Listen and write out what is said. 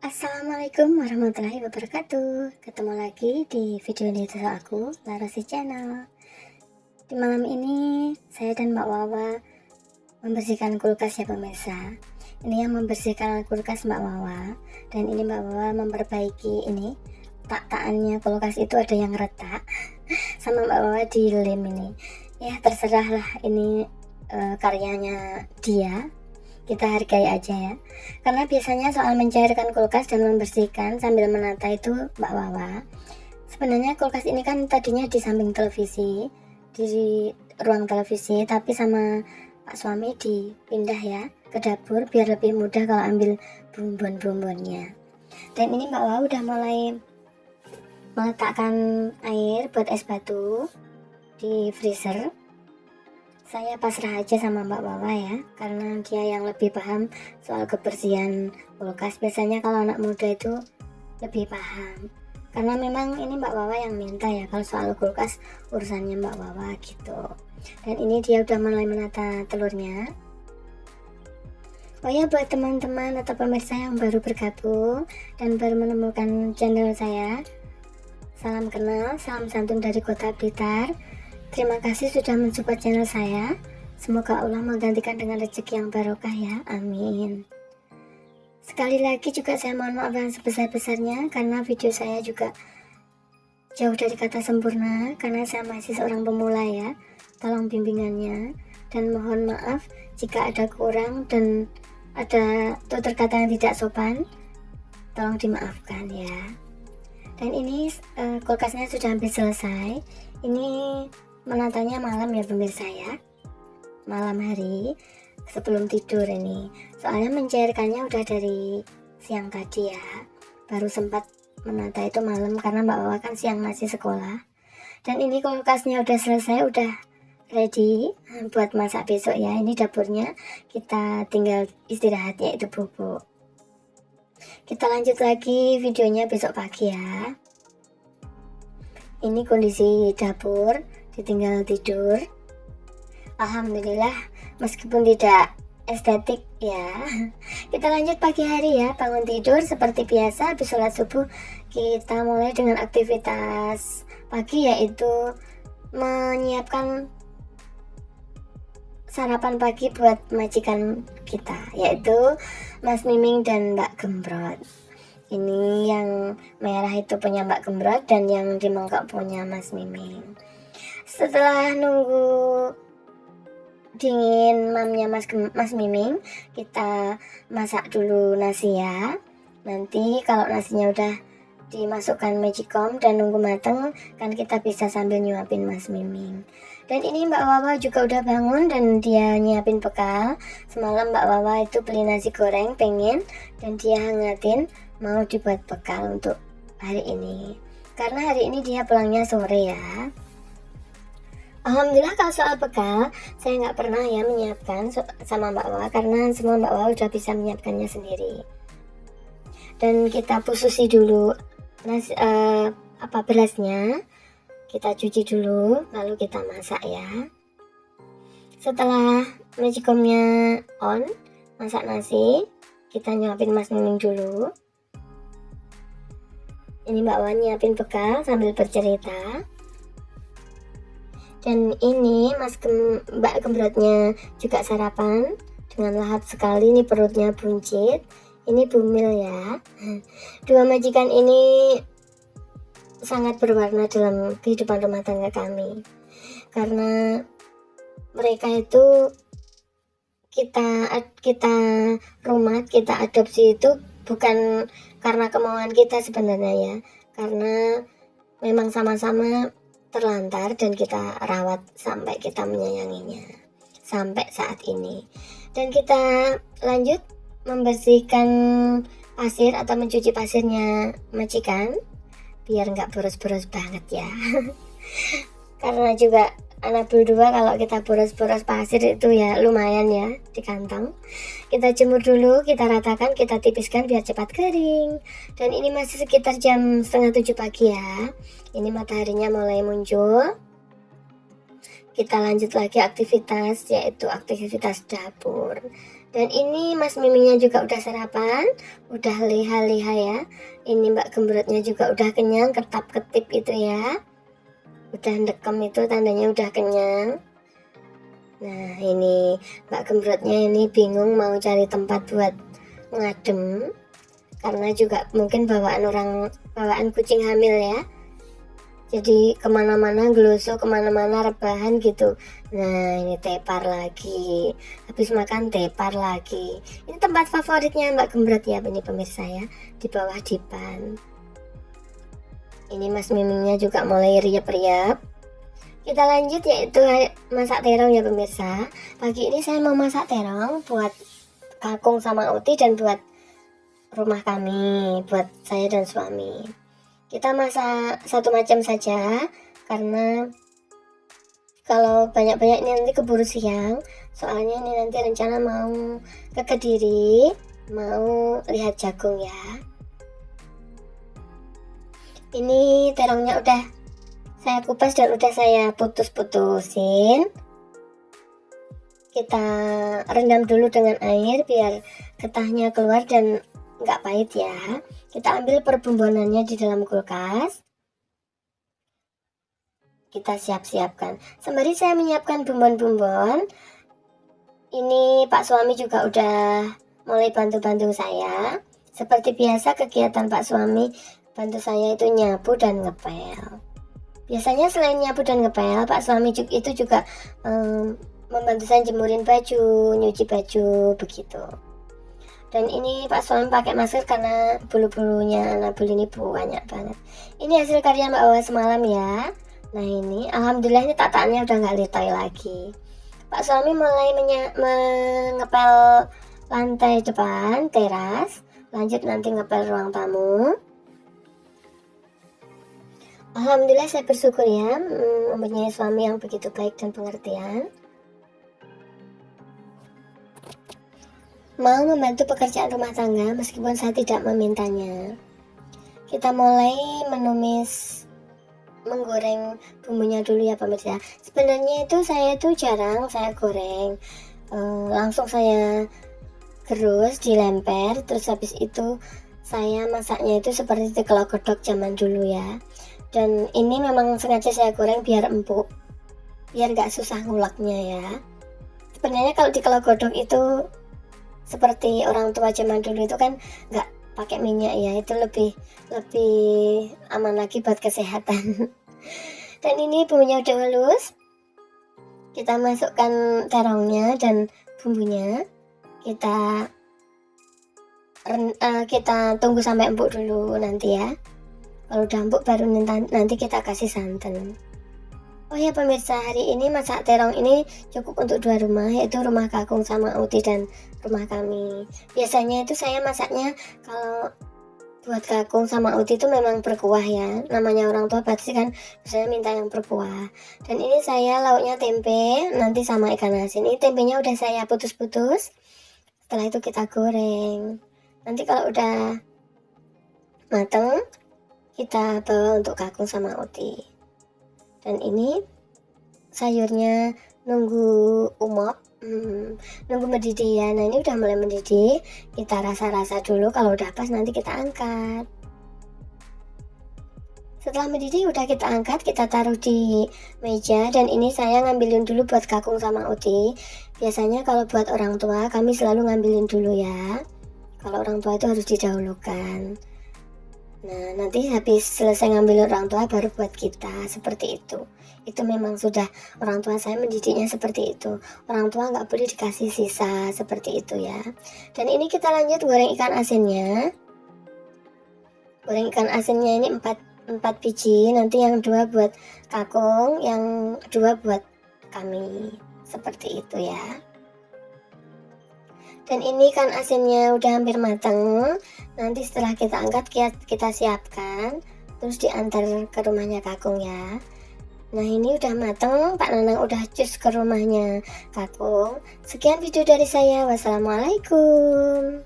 Assalamualaikum warahmatullahi wabarakatuh. Ketemu lagi di video YouTube aku, Larasi Channel. Di malam ini saya dan Mbak Wawa membersihkan kulkas ya pemirsa. Ini yang membersihkan kulkas Mbak Wawa, dan ini Mbak Wawa memperbaiki ini tak-takannya kulkas itu ada yang retak. Sama Mbak Wawa dilem ini. Ya terserah lah, ini karyanya dia. Kita hargai aja ya, karena biasanya soal mencairkan kulkas dan membersihkan sambil menata itu Mbak Wawa. Sebenarnya kulkas ini kan tadinya di samping televisi, di ruang televisi, tapi sama Pak suami dipindah ya ke dapur biar lebih mudah kalau ambil bumbon-bumbonnya. Dan ini Mbak Wawa udah mulai meletakkan air buat es batu di freezer. Saya pasrah aja sama Mbak Wawa ya, karena dia yang lebih paham soal kebersihan kulkas. Biasanya kalau anak muda itu lebih paham, karena memang ini Mbak Wawa yang minta ya, kalau soal kulkas urusannya Mbak Wawa gitu. Dan ini dia udah mulai menata telurnya. Oh ya, buat teman-teman atau pemirsa yang baru bergabung dan baru menemukan channel saya, salam kenal, salam santun dari Kota Blitar. Terima kasih sudah mensupport channel saya. Semoga Allah menggantikan dengan rezeki yang barokah ya, amin. Sekali lagi juga saya mohon maaf yang sebesar-besarnya, karena video saya juga jauh dari kata sempurna, karena saya masih seorang pemula ya. Tolong bimbingannya, dan mohon maaf jika ada kurang dan ada tutur kata yang tidak sopan, tolong dimaafkan ya. Dan ini kulkasnya sudah hampir selesai. Ini menatanya malam ya pemirsa ya, malam hari sebelum tidur ini, soalnya mencairkannya udah dari siang tadi ya, baru sempat menata itu malam karena Mbak Wawa kan siang masih sekolah. Dan ini kulkasnya udah selesai, udah ready buat masak besok ya. Ini dapurnya, kita tinggal istirahat yaitu bubuk. Kita lanjut lagi videonya besok pagi ya. Ini kondisi dapur, ditinggal tidur. Alhamdulillah, meskipun tidak estetik ya. Kita lanjut pagi hari ya, bangun tidur seperti biasa. Habis sholat subuh kita mulai dengan aktivitas pagi, yaitu menyiapkan sarapan pagi buat majikan kita, yaitu Mas Miming dan Mbak Gembrot. Ini yang merah itu punya Mbak Gembrot, dan yang di mangkok punya Mas Miming. Setelah nunggu dingin mamnya Mas Miming, kita masak dulu nasi ya. Nanti kalau nasinya udah dimasukkan magicom dan nunggu mateng, kan kita bisa sambil nyuapin Mas Miming. Dan ini Mbak Wawa juga udah bangun dan dia nyiapin bekal. Semalam Mbak Wawa itu beli nasi goreng pengen, dan dia hangatin mau dibuat bekal untuk hari ini, karena hari ini dia pulangnya sore ya. Alhamdulillah kalau soal bekal saya nggak pernah ya menyiapkan sama Mbak Wawa, karena semua Mbak Wawa udah bisa menyiapkannya sendiri. Dan kita pususi dulu berasnya, kita cuci dulu lalu kita masak ya. Setelah magicomnya on, masak nasi, kita nyuapin Mas Miming dulu. Ini Mbak Wan nyiapin bekal sambil bercerita. Dan ini Mbak Gembrotnya juga sarapan dengan lahap sekali, ini perutnya buncit. Ini bumil ya. Dua majikan ini sangat berwarna dalam kehidupan rumah tangga kami, karena mereka itu kita rumah, kita adopsi itu bukan karena kemauan kita sebenarnya ya, karena memang sama-sama terlantar dan kita rawat sampai kita menyayanginya sampai saat ini. Dan kita lanjut membersihkan pasir atau mencuci pasirnya majikan biar nggak boros-boros banget ya. Karena juga anak berdua, kalau kita boros-boros pasir itu ya lumayan ya di kantong. Kita jemur dulu, kita ratakan, kita tipiskan biar cepat kering. Dan ini masih sekitar jam 6:30 pagi ya. Ini mataharinya mulai muncul. Kita lanjut lagi aktivitas, yaitu aktivitas dapur. Dan ini Mas Miminya juga udah sarapan, udah liha-liha ya. Ini Mbak Gembrotnya juga udah kenyang, ketap-ketip itu ya. Udah ndekem itu tandanya udah kenyang. Nah ini Mbak Gembrotnya ini bingung mau cari tempat buat ngadem. Karena juga mungkin bawaan kucing hamil ya. Jadi kemana-mana gelusuh, kemana-mana rebahan gitu. Nah ini tepar lagi, habis makan tepar lagi. Ini tempat favoritnya Mbak Gembrot ya, ini pemirsa ya, di bawah dipan. Ini Mas Mimingnya juga mulai riap-riap. Kita lanjut yaitu masak terong ya pemirsa. Pagi ini saya mau masak terong buat kakung sama Uti dan buat rumah kami, buat saya dan suami. Kita masak satu macam saja karena kalau banyak-banyak ini nanti keburu siang. Soalnya ini nanti rencana mau ke Kediri, mau lihat jagung ya. Ini terongnya udah saya kupas dan udah saya putus-putusin. Kita rendam dulu dengan air biar getahnya keluar dan nggak pahit ya. Kita ambil perbumbonannya di dalam kulkas. Kita siap-siapkan. Sembari saya menyiapkan bumbon-bumbon, ini Pak suami juga udah mulai bantu-bantu saya. Seperti biasa kegiatan Pak suami bantu saya itu nyapu dan ngepel. Biasanya selain nyapu dan ngepel, Pak suami itu juga membantu saya jemurin baju, nyuci baju begitu. Dan ini Pak suami pakai masker karena bulu-bulunya anabul ini banyak banget. Ini hasil karya Mbak Wawa semalam ya. Nah ini alhamdulillah ini tataannya udah nggak letoy lagi. Pak suami mulai mengepel lantai depan teras, lanjut nanti ngepel ruang tamu. Alhamdulillah saya bersyukur ya mempunyai suami yang begitu baik dan pengertian. Mau membantu pekerjaan rumah tangga meskipun saya tidak memintanya. Kita mulai menggoreng bumbunya dulu ya pemirsa. Sebenarnya itu saya jarang saya goreng, langsung saya gerus, dilemper, terus habis itu saya masaknya itu seperti kalau godok zaman dulu ya. Dan ini memang sengaja saya goreng biar empuk, biar gak susah nguleknya ya. Sebenarnya kalau di kalau godok itu seperti orang tua zaman dulu itu kan nggak pakai minyak ya, itu lebih aman lagi buat kesehatan. Dan ini bumbunya udah halus, kita masukkan terongnya dan bumbunya, kita tunggu sampai empuk dulu nanti ya. Kalau udah empuk baru nanti kita kasih santan. Oh ya pemirsa, hari ini masak terong ini cukup untuk 2 rumah, yaitu rumah kakung sama Uti dan rumah kami. Biasanya itu saya masaknya kalau buat kakung sama Uti itu memang berkuah ya. Namanya orang tua pasti kan biasanya minta yang berkuah. Dan ini saya lauknya tempe, nanti sama ikan asin. Ini tempenya udah saya putus-putus. Setelah itu kita goreng. Nanti kalau udah mateng, kita bawa untuk kakung sama Uti. Dan ini sayurnya nunggu nunggu mendidih ya. Nah ini udah mulai mendidih, kita rasa-rasa dulu, kalau udah pas nanti kita angkat. Setelah mendidih udah kita angkat, kita taruh di meja. Dan ini saya ngambilin dulu buat kakung sama Uti. Biasanya kalau buat orang tua kami selalu ngambilin dulu ya. Kalau orang tua itu harus didahulukan. Nah nanti habis selesai ngambil orang tua baru buat kita, seperti itu. Itu memang sudah orang tua saya mendidiknya seperti itu. Orang tua nggak boleh dikasih sisa, seperti itu ya. Dan ini kita lanjut goreng ikan asinnya. Goreng ikan asinnya ini 4 biji, nanti yang 2 buat kakung, yang 2 buat kami, seperti itu ya. Dan ini kan asinnya udah hampir matang. Nanti setelah kita angkat, kita siapkan, terus diantar ke rumahnya kakung ya. Nah ini udah matang, Pak Nanang udah cus ke rumahnya kakung. Sekian video dari saya, wassalamualaikum.